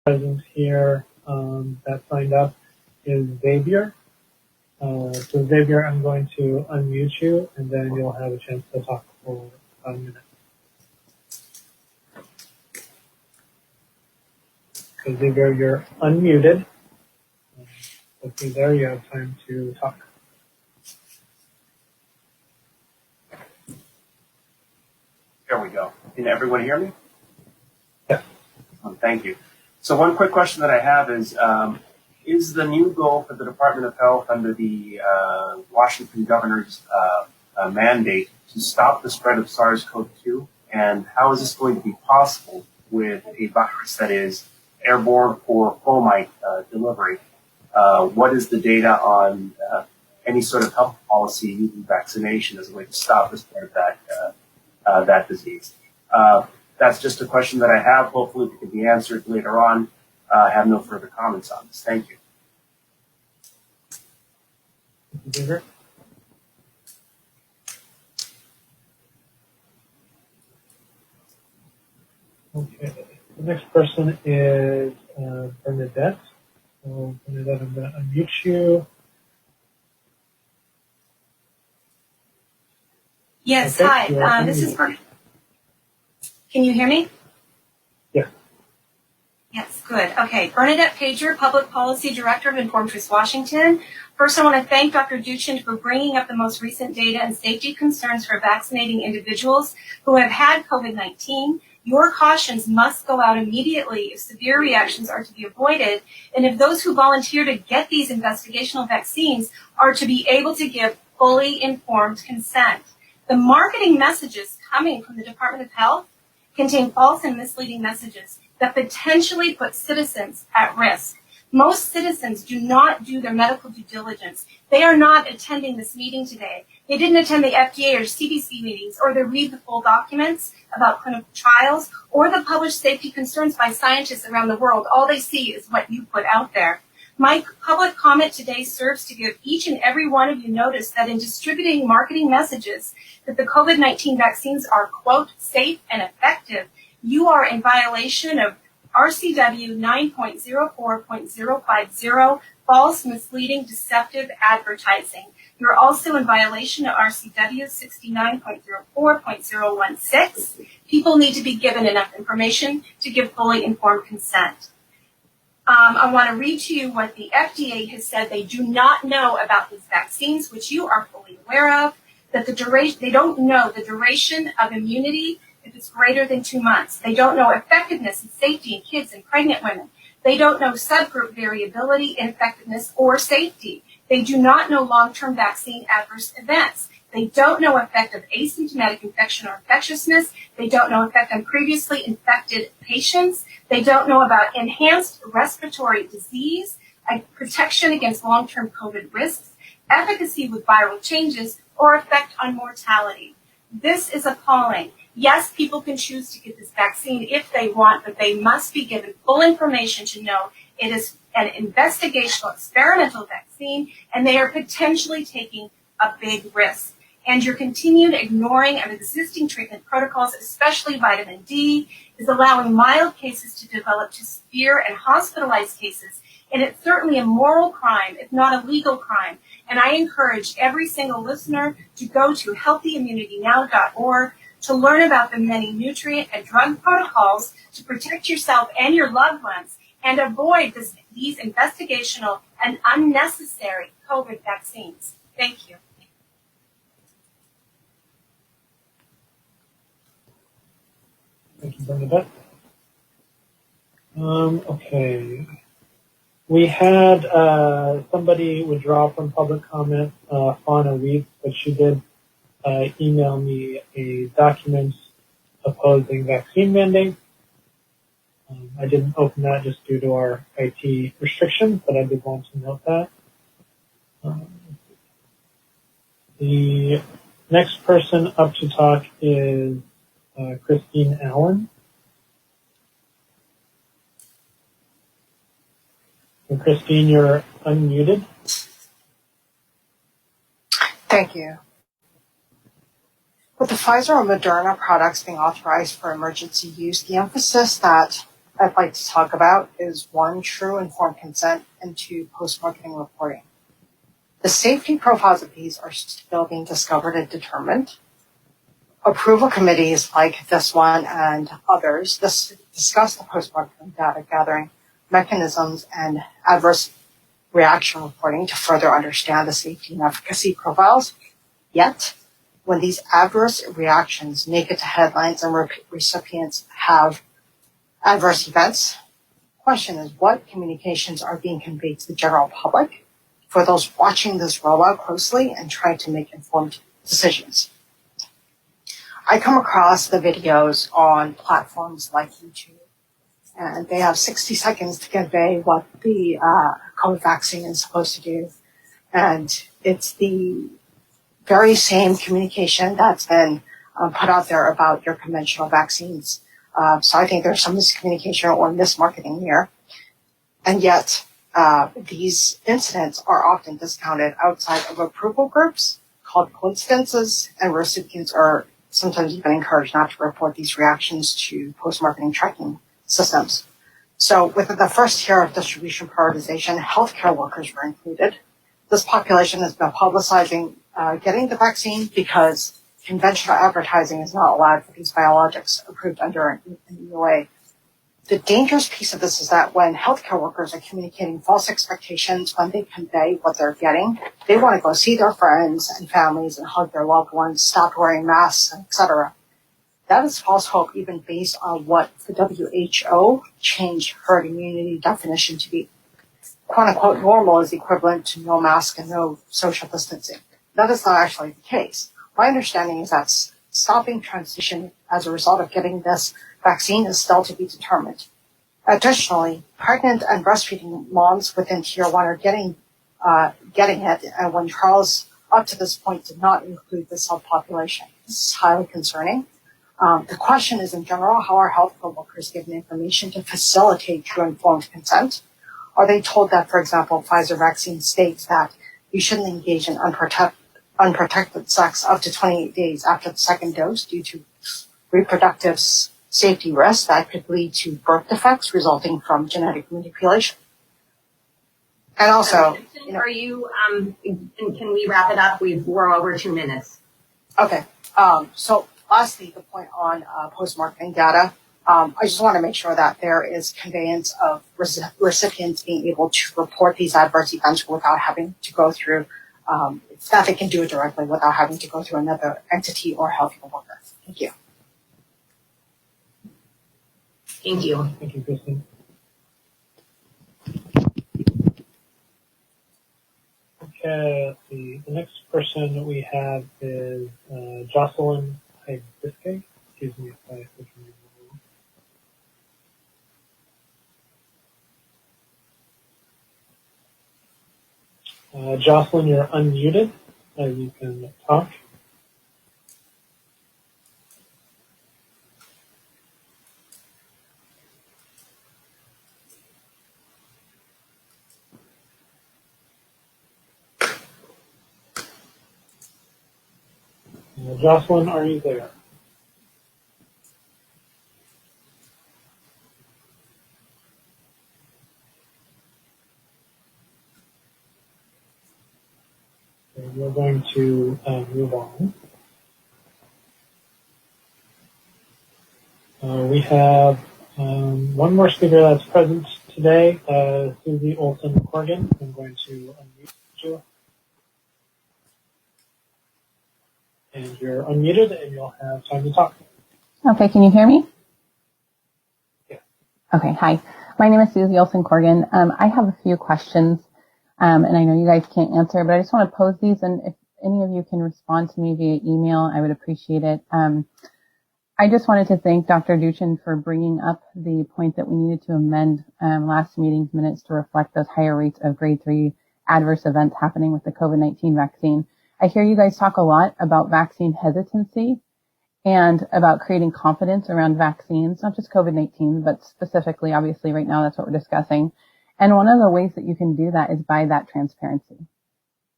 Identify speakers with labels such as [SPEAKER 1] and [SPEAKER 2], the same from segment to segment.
[SPEAKER 1] present here that signed up is Xavier. So Xavier, I'm going to unmute you, and then you'll have a chance to talk for about a minute. So Xavier, you're unmuted. Okay, there you have time to talk.
[SPEAKER 2] There we go. Can everyone hear me?
[SPEAKER 1] Yeah.
[SPEAKER 2] Thank you. So one quick question that I have is the new goal for the Department of Health under the Washington governor's mandate to stop the spread of SARS-CoV-2? And how is this going to be possible with a virus that is airborne for fomite delivery? What is the data on any sort of health policy using vaccination as a way to stop the spread of that disease? That's just a question that I have. Hopefully it can be answered later on. I have no further comments on this. Thank you.
[SPEAKER 1] Thank you. Okay, the next person is Bernadette. So Bernadette, I'm going to unmute you.
[SPEAKER 3] Yes,
[SPEAKER 1] okay,
[SPEAKER 3] hi. This is Bernadette. Can you hear me?
[SPEAKER 1] Yeah.
[SPEAKER 3] Yes, good. Okay, Bernadette Pager, Public Policy Director of Informed Choice Washington. First, I want to thank Dr. Duchin for bringing up the most recent data and safety concerns for vaccinating individuals who have had COVID-19. Your cautions must go out immediately if severe reactions are to be avoided, and if those who volunteer to get these investigational vaccines are to be able to give fully informed consent. The marketing messages coming from the Department of Health contain false and misleading messages that potentially put citizens at risk. Most citizens do not do their medical due diligence. They are not attending this meeting today. They didn't attend the FDA or CDC meetings, or they read the full documents about clinical trials, or the published safety concerns by scientists around the world. All they see is what you put out there. My public comment today serves to give each and every one of you notice that in distributing marketing messages that the COVID-19 vaccines are, quote, safe and effective, you are in violation of RCW 9.04.050, false, misleading, deceptive advertising. You're also in violation of RCW 69.04.016. People need to be given enough information to give fully informed consent. I want to read to you what the FDA has said they do not know about these vaccines, which you are fully aware of, that they don't know the duration of immunity if it's greater than 2 months. They don't know effectiveness and safety in kids and pregnant women. They don't know subgroup variability in effectiveness or safety. They do not know long-term vaccine adverse events. They don't know effect of asymptomatic infection or infectiousness. They don't know effect on previously infected patients. They don't know about enhanced respiratory disease, protection against long-term COVID risks, efficacy with viral changes, or effect on mortality. This is appalling. Yes, people can choose to get this vaccine if they want, but they must be given full information to know it is an investigational experimental vaccine, and they are potentially taking a big risk. And your continued ignoring of existing treatment protocols, especially vitamin D, is allowing mild cases to develop to severe and hospitalized cases. And it's certainly a moral crime, if not a legal crime. And I encourage every single listener to go to healthyimmunitynow.org to learn about the many nutrient and drug protocols to protect yourself and your loved ones and avoid these investigational and unnecessary COVID vaccines. Thank you.
[SPEAKER 1] Thank you, Bernadette. Okay. We had somebody withdraw from public comment, Fauna Reed, but she did email me a document opposing vaccine mandate. I didn't open that just due to our IT restrictions, but I did want to note that. The next person up to talk is Christine Allen. And Christine, you're unmuted.
[SPEAKER 4] Thank you. With the Pfizer and Moderna products being authorized for emergency use, the emphasis that I'd like to talk about is 1, true informed consent, and 2, post-marketing reporting. The safety profiles of these are still being discovered and determined. Approval committees like this one and others discuss the post-marketing data gathering mechanisms and adverse reaction reporting to further understand the safety and efficacy profiles. Yet, when these adverse reactions make it to headlines and recipients have adverse events, the question is what communications are being conveyed to the general public for those watching this rollout closely and trying to make informed decisions. I come across the videos on platforms like YouTube, and they have 60 seconds to convey what the COVID vaccine is supposed to do. And it's the very same communication that's been put out there about your conventional vaccines. So I think there's some miscommunication or mismarketing here. And yet, these incidents are often discounted outside of approval groups called coincidences, and recipients are sometimes even encouraged not to report these reactions to post-marketing tracking systems. So within the first tier of distribution prioritization, healthcare workers were included. This population has been publicizing getting the vaccine because conventional advertising is not allowed for these biologics approved under an EUA. The dangerous piece of this is that when healthcare workers are communicating false expectations when they convey what they're getting, they want to go see their friends and families and hug their loved ones, stop wearing masks, etc. That is false hope even based on what the WHO changed herd immunity definition to be. Quote unquote normal is equivalent to no mask and no social distancing. That is not actually the case. My understanding is that stopping transmission as a result of getting this vaccine is still to be determined. Additionally, pregnant and breastfeeding moms within Tier 1 are getting it, and when trials up to this point did not include the subpopulation. This is highly concerning. The question is, in general, how are healthcare workers given information to facilitate true informed consent? Are they told that, for example, Pfizer vaccine states that you shouldn't engage in unprotected sex up to 28 days after the second dose due to reproductive safety risks that could lead to birth defects resulting from genetic manipulation? And also,
[SPEAKER 5] are you, can we wrap it up? We're over 2 minutes.
[SPEAKER 4] Okay. So lastly, the point on post-marketing data, I just want to make sure that there is conveyance of recipients being able to report these adverse events without having to go through, that they can do it directly without having to go through another entity or healthcare worker. Thank you.
[SPEAKER 5] Thank you.
[SPEAKER 1] Thank you, Kristen. Okay, let's see. The next person we have is Jocelyn Hibisque. Excuse me if I said your name wrong. Jocelyn, you're unmuted. You can talk. Jocelyn, are you there? Okay, we're going to move on. We have one more speaker that's present today, Susie Olson-Corrigan. I'm going to unmute you. And you're unmuted and you'll have time to talk.
[SPEAKER 6] Okay, can you hear me?
[SPEAKER 1] Yeah.
[SPEAKER 6] Okay, hi. My name is Susie Olson-Corrigan. I have a few questions, and I know you guys can't answer, but I just want to pose these, and if any of you can respond to me via email, I would appreciate it. I just wanted to thank Dr. Duchin for bringing up the point that we needed to amend last meeting's minutes to reflect those higher rates of grade 3 adverse events happening with the COVID-19 vaccine. I hear you guys talk a lot about vaccine hesitancy and about creating confidence around vaccines, not just COVID-19, but specifically, obviously, right now, that's what we're discussing. And one of the ways that you can do that is by that transparency.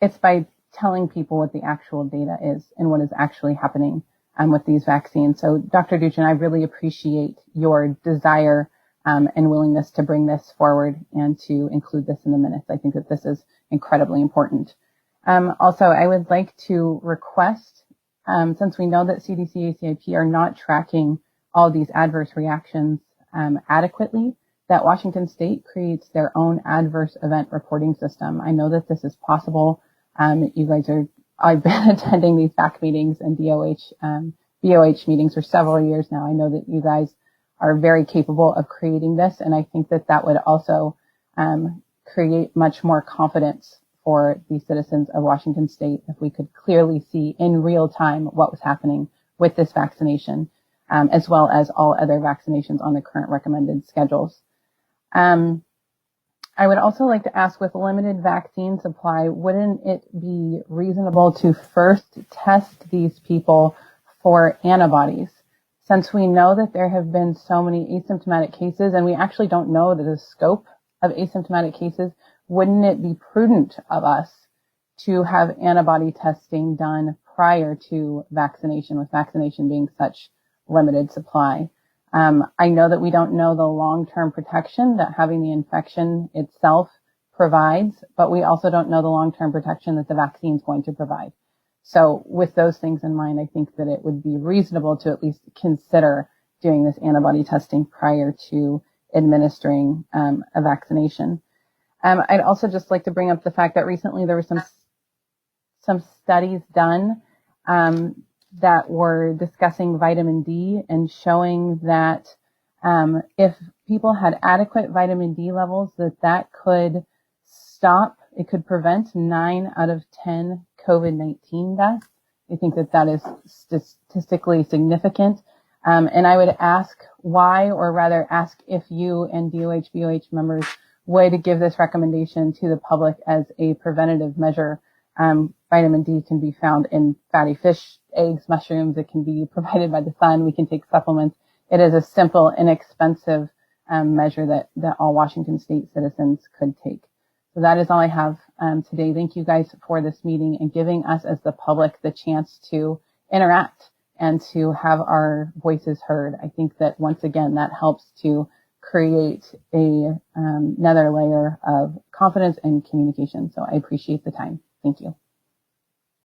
[SPEAKER 6] It's by telling people what the actual data is and what is actually happening with these vaccines. So, Dr. Duchin, I really appreciate your desire and willingness to bring this forward and to include this in the minutes. I think that this is incredibly important. Also, I would like to request, since we know that CDC, ACIP are not tracking all these adverse reactions adequately, that Washington State creates their own adverse event reporting system. I know that this is possible. You guys I've been attending these VAC meetings and DOH meetings for several years now. I know that you guys are very capable of creating this, and I think that that would also create much more confidence for the citizens of Washington State if we could clearly see in real time what was happening with this vaccination, as well as all other vaccinations on the current recommended schedules. I would also like to ask, with limited vaccine supply, wouldn't it be reasonable to first test these people for antibodies? Since we know that there have been so many asymptomatic cases, and we actually don't know the scope of asymptomatic cases, wouldn't it be prudent of us to have antibody testing done prior to vaccination, with vaccination being such limited supply? I know that we don't know the long-term protection that having the infection itself provides, but we also don't know the long-term protection that the vaccine is going to provide. So with those things in mind, I think that it would be reasonable to at least consider doing this antibody testing prior to administering a vaccination. I'd also just like to bring up the fact that recently there were some studies done that were discussing vitamin D and showing that if people had adequate vitamin D levels, that could it could prevent 9 out of 10 COVID-19 deaths. I think that is statistically significant. And I would ask why, or rather ask if you and DOH, BOH members would give this recommendation to the public as a preventative measure. Vitamin D can be found in fatty fish, eggs, mushrooms. It can be provided by the sun. We can take supplements. It is a simple, inexpensive measure that all Washington State citizens could take. So that is all I have today. Thank you guys for this meeting and giving us as the public the chance to interact and to have our voices heard. I think that once again, that helps to create another layer of confidence and communication. So I appreciate the time. Thank you.